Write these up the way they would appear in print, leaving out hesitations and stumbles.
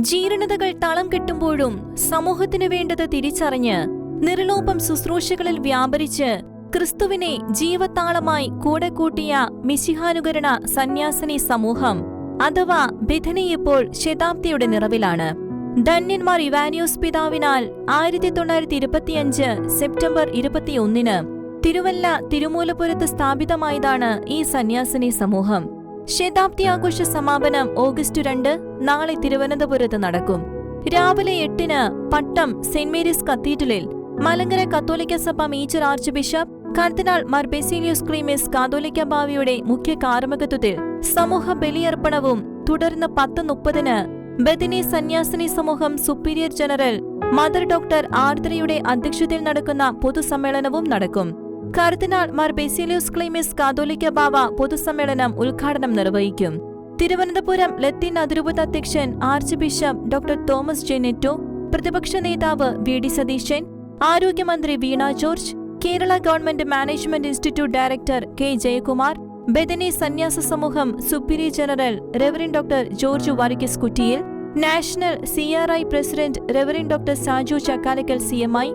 ജീർണതകൾ തളം കെട്ടുമ്പോഴും സമൂഹത്തിനു വേണ്ടത് തിരിച്ചറിഞ്ഞ് നിർലോഭം ശുശ്രൂഷകളിൽ വ്യാപരിച്ച് ക്രിസ്തുവിനെ ജീവത്താളമായി കൂടെ കൂട്ടിയ മിശിഹാനുകരണ സന്യാസിനി സമൂഹം അഥവാ ബെഥനി ഇപ്പോൾ ശതാബ്ദിയുടെ നിറവിലാണ്. ധന്യന്മാർ ഇവാനിയോസ് പിതാവിനാൽ 1925 സെപ്റ്റംബർ 21 തിരുവല്ല തിരുമൂലപുരത്ത് സ്ഥാപിതമായതാണ് ഈ സന്യാസിനി സമൂഹം. ശതാബ്ദി ആഘോഷ സമാപനം ഓഗസ്റ്റ് 2 നാളെ തിരുവനന്തപുരത്ത് നടക്കും. രാവിലെ 8 പട്ടം സെന്റ് മേരീസ് കത്തീഡ്രലിൽ മലങ്കര കത്തോലിക്ക സഭ മേജർ ആർച്ച് ബിഷപ്പ് കർദിനാൾ മാർ ബെസീലിയോസ് ക്ലീമിസ് കാതോലിക്ക ബാവയുടെ മുഖ്യ കാർമ്മികത്വത്തിൽ സമൂഹ ബലിയർപ്പണവും തുടർന്ന് 10:30 ബെഥനി സന്യാസിനി സമൂഹം സുപ്പീരിയർ ജനറൽ മദർ ഡോക്ടർ ആർദ്രയുടെ അധ്യക്ഷതയിൽ നടക്കുന്ന പൊതുസമ്മേളനവും നടക്കും. കർദിനാൾ മാർ ബെസീലിയോസ് ക്ലീമിസ് കാതോലിക്ക ബാവ പൊതുസമ്മേളനം ഉദ്ഘാടനം നിർവഹിക്കും. തിരുവനന്തപുരം ലത്തീൻ അതിരൂപത അധ്യക്ഷൻ archbishop doctor Thomas J Netto, പ്രതിപക്ഷ നേതാവ് വി.ഡി. സതീശൻ, ആരോഗ്യമന്ത്രി Veena George, Kerala government management institute director K Jayakumar, Bethany സന്യാസ സമൂഹം superior general reverend doctor George Varikkas Kuttiyil, national CRI president reverend doctor Saju Chakkalakkal CMI,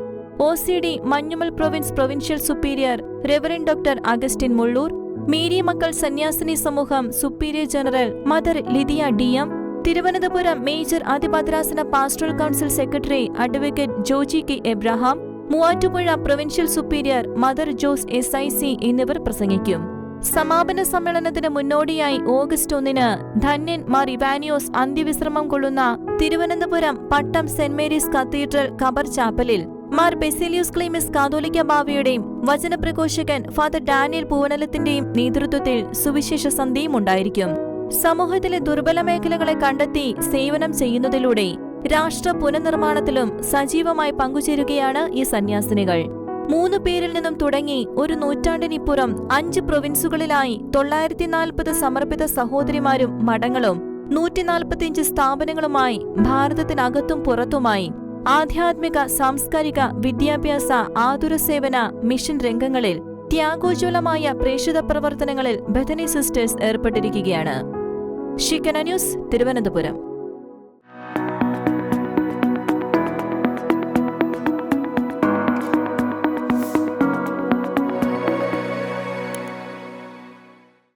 OCD Manjummel province provincial superior reverend doctor Augustine Mullur, Mary മക്കൾ സന്യാസിനി സമൂഹം superior general mother Lydia DM, Thiruvananthapuram major അതിഭദ്രാസന pastoral council secretary advocate Joji K Abraham, Muvattupuzha provincial superior mother Jose SIC എന്നിവർ പ്രസംഗിക്കും. സമാപന സമ്മേളനത്തിന് മുന്നോടിയായി August 1 ധന്യൻ Mar Ivanios അന്ത്യവിശ്രമം കൊള്ളുന്ന തിരുവനന്തപുരം പട്ടം സെന്റ് മേരീസ് കത്തീഡ്രൽ ഖബർ ചാപ്പലിൽ മാർ ബെസീലിയോസ് ക്ലീമിസ് കാതോലിക്ക ബാവയുടെയും വചനപ്രഘോഷകൻ ഫാദർ ഡാനിയൽ പൂവനലത്തിന്റെയും നേതൃത്വത്തിൽ സുവിശേഷ സന്ധ്യയും ഉണ്ടായിരിക്കും. സമൂഹത്തിലെ ദുർബല മേഖലകളെ കണ്ടെത്തി സേവനം ചെയ്യുന്നതിലൂടെ രാഷ്ട്ര പുനർനിർമ്മാണത്തിലും സജീവമായി പങ്കുചേരുകയാണ് ഈ സന്യാസിനികൾ. 3 പേരിൽ നിന്നും തുടങ്ങി ഒരു നൂറ്റാണ്ടിനിപ്പുറം 5 പ്രൊവിൻസുകളിലായി 940 സമർപ്പിത സഹോദരിമാരും മഠങ്ങളും 145 സ്ഥാപനങ്ങളുമായി ഭാരതത്തിനകത്തും പുറത്തുമായി ആധ്യാത്മിക, സാംസ്കാരിക, വിദ്യാഭ്യാസ, ആതുര സേവന, മിഷൻ രംഗങ്ങളിൽ ത്യാഗോജ്വലമായ പ്രേക്ഷിത പ്രവർത്തനങ്ങളിൽ ബെഥനി സിസ്റ്റേഴ്സ് ഏർപ്പെട്ടിരിക്കുകയാണ്. ഷിക്കന ന്യൂസ്, തിരുവനന്തപുരം.